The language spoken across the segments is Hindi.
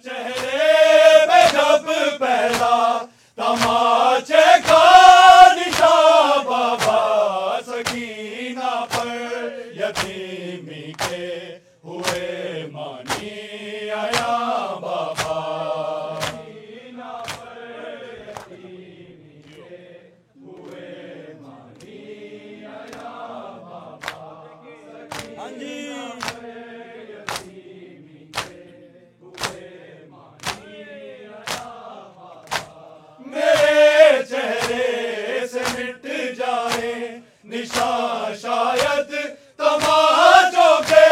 चेहरे पे जब पहला तमाचे का निशान बाबा सकीना पर यतीमी के हुए मानी आया बाबा सकीना पर यतीमी के हुए मानी आया बाबा हाँ जी निशान शायद तमाचों के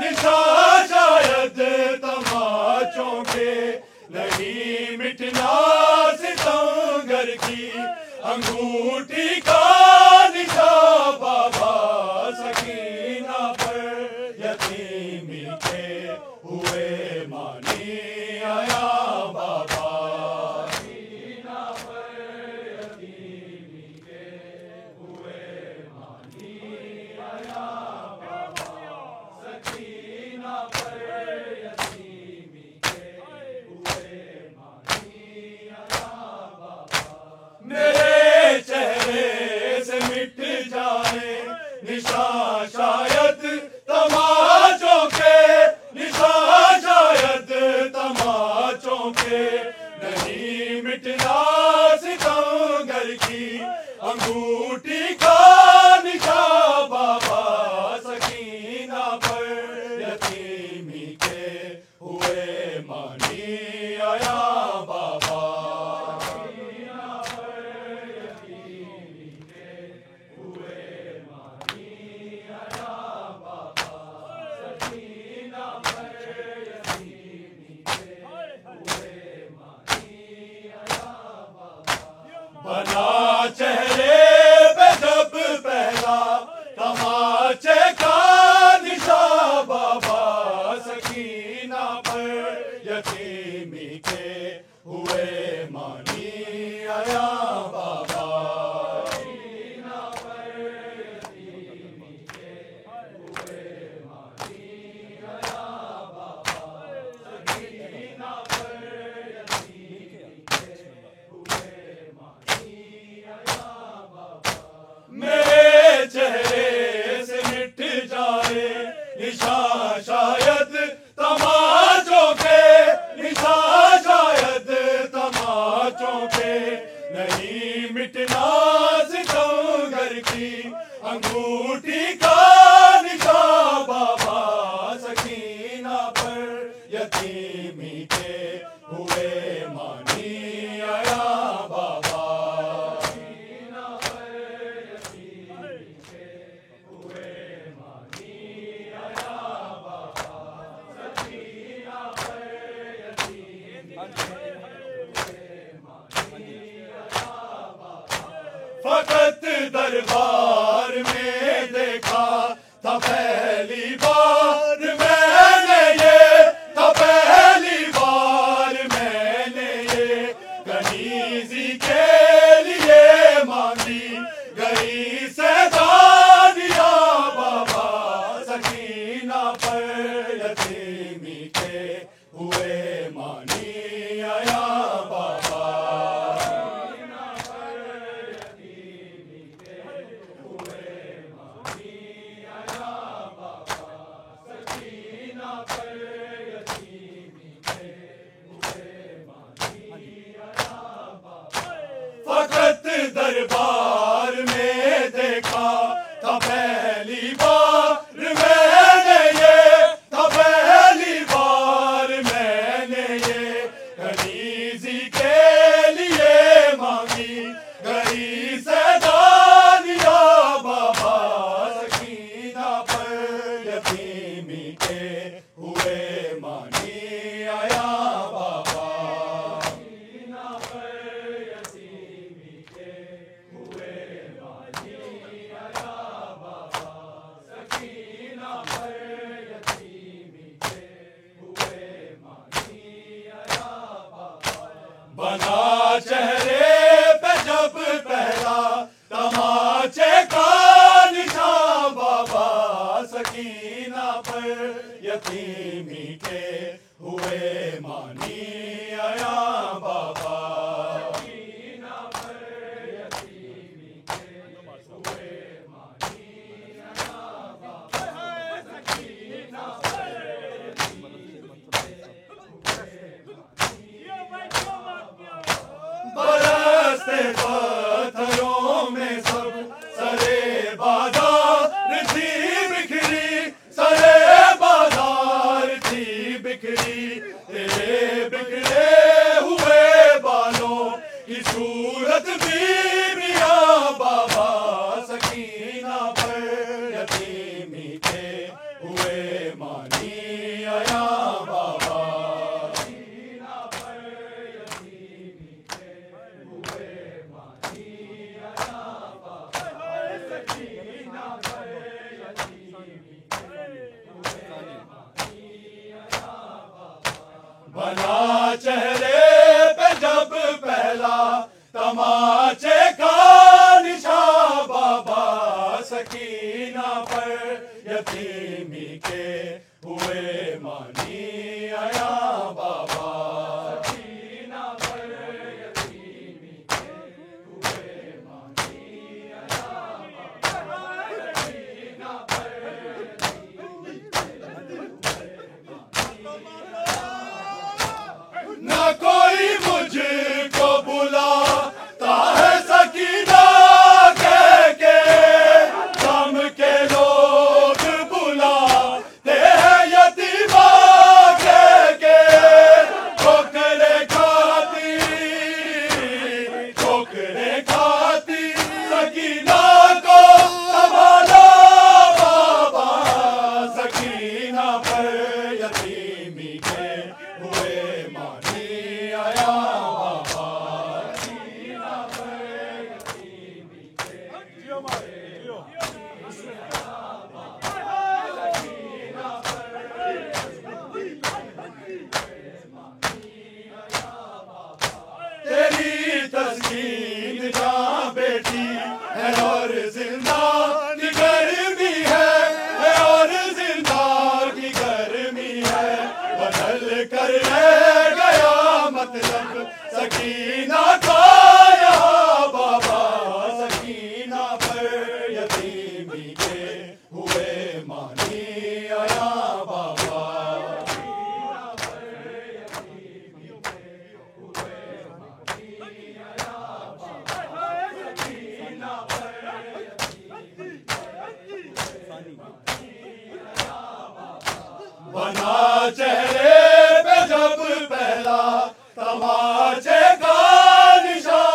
निशान शायद तमाचों के नहीं मिटना सितमगर की अंगूठी का निशान बाबा सकीना पर यतीमी के हुए मानी आया बाबा सकीना पर यतीमी के हुए मानी आया बाबा सकीना पर यतीमी के हुए मानी आया बाबा मेरे चेहरे से मिट जाए निशान शायद तमाचों के निशान शायद तमाचों के नहीं मिटना सितमगर की अंगूठी का निशान बाबा सकीना पर यतीमी के हुए मानी आया बाबा सकीना पर यतीमी के हुए मानी आया बाबा सकीना पर यतीमी के हुए मानी आया बाबा बना चेहरे पे जब पहला तमाचे का निशान बाबा सकीना पर यतीमी के हुए मानी आया बाबा सकीना पर यतीमी के हुए मानी आया बाबा सकीना पर यतीमी के हुए मानी आया बाबा मेरे चेहरे से मिट जाए निशान शायद तमाचों के निशान शायद तमाचों के नहीं मिटना सितमगर की अंगूठी का निशान बाबा सकीना पर यतीमी के हुए मानी आया बाबा सकीना पर यतीमी के हुए मानी आया बाबा सकीना पर यतीमी के हुए मानी आया बाबा फकत दरबार में देखा था पहली बार मैंने ये था पहली बार मैंने ये गनीजी के लिए मांगी गई सैदानिया बाबा सकीना पर यतीमी के हुए मानी आया बाबा सकीना पर यतीमी के हुए मानी आया बाबा सकीना पर यतीमी के हुए मानी आया बाबा फकत दरबार में देखा था पहली बार मैंने ये था पहली बार मैंने ये गनीजी के लिए मांगी गई सैदानिया बाबा सकीना पर यतीमी के हुए मानी आया बाबा सकीना पर यतीमी के हुए मानी आया बाबा सकीना पर यतीमी के हुए मानी आया बाबा बना चेहरे पे जब पहला तमाचे का निशान बाबा सकीना पर यतीमी के हुए मानी आया बाबा। बरसते पत्थरों में सब सरे बाजार थी बिखरी, सरे बाजार थी बिखरी। तेरे बिखरे हुए बालों की सूरत बीबिया बाबा, सकीना पर यतीमी के हुए मानी आया बाबा। बना चेहरे पे जब पहला तमाचे का निशान बाबा, सकीना पर यतीमी के हुए मानी आया बाबा। सकीना पर यतीमी के हुए मानी आया बाबा। सकीना पर ना कोई मुझको बुलाता है सकीना कह के, गम के लोग बुलाते हैं यतीमा कह के। ठोकरे खाती सकीना को संभालो बाबा, सकीना पर यतीमी के हुए मानी आया बाबा। सकीना पर यतीमी के हुए तेरी तस्कीन जहाँ बेटी है और जिंदा की गर्मी है, और जिंदा की गर्मी है। बदल कर रह गया मतलब सकीना का यहाँ बाबा। सकीना पर यतीमी के हुए मानी आया बाबा। बना चेहरे पे जब पहला तमाचे का निशान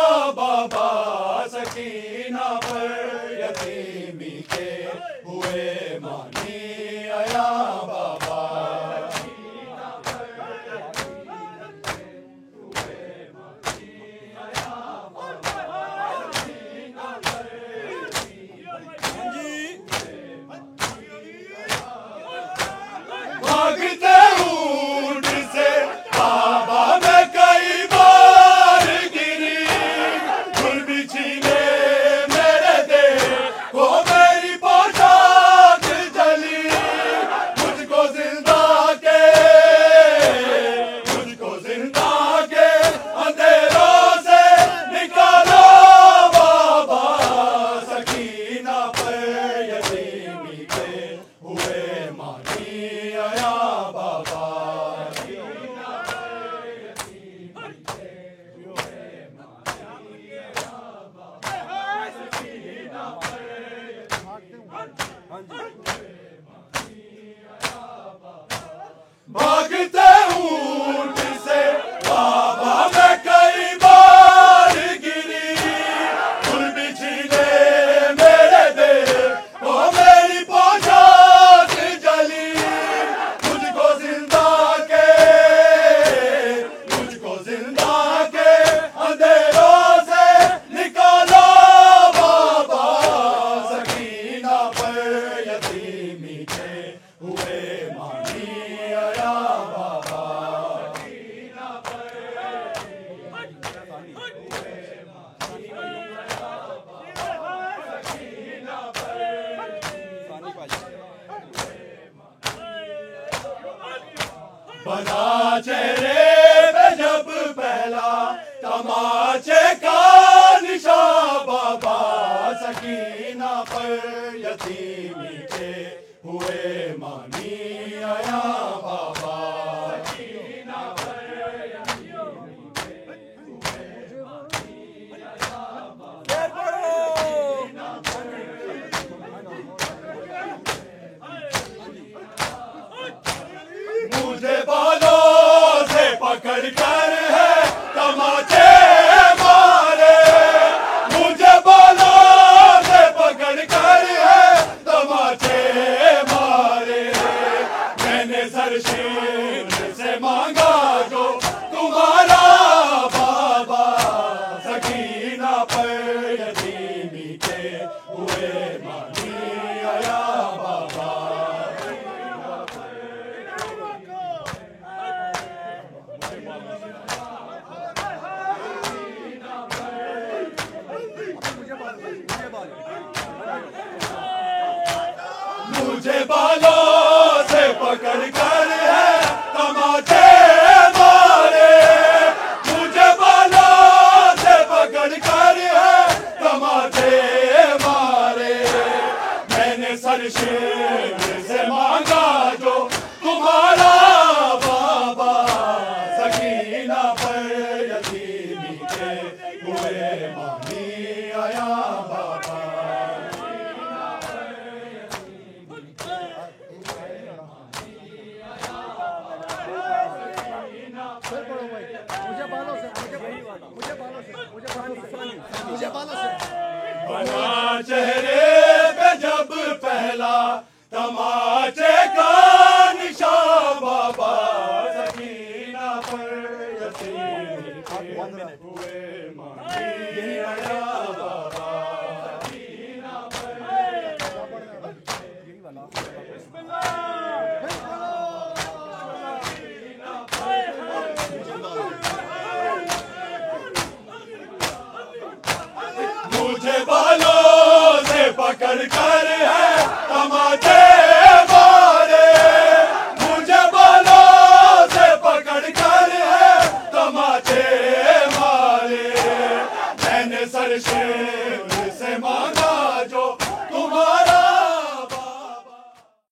चेहरे पे जब पहला तमाचे का निशान बाबा सकीना पर यतीमी के हुए मानी आया बाबा सकीना पर यतीमी के हुए मानी आया बाबा मुझे बालों से पकड़ कर है तमाचे मारे मुझे बालों से पकड़ कर है तमाचे मारे मैंने सरशील से मांगा जो तुम्हारा बाबा सकीना पर यतीमी के हुए मानी आया बाबा मुझे बालों से पकड़ कर है तमाचे मारे मुझे बालों से पकड़ कर है तमाचे मारे मैंने सरशील से मांगा जो तुम्हारा बाबा सकीना पर यतीमी के हुए मानी आया बाबा बना चेहरे पे जब पहला तमाचे का निशान बाबा सकीना पर यतीमी के हुए मानी आया बाबा सकीना पर मुझे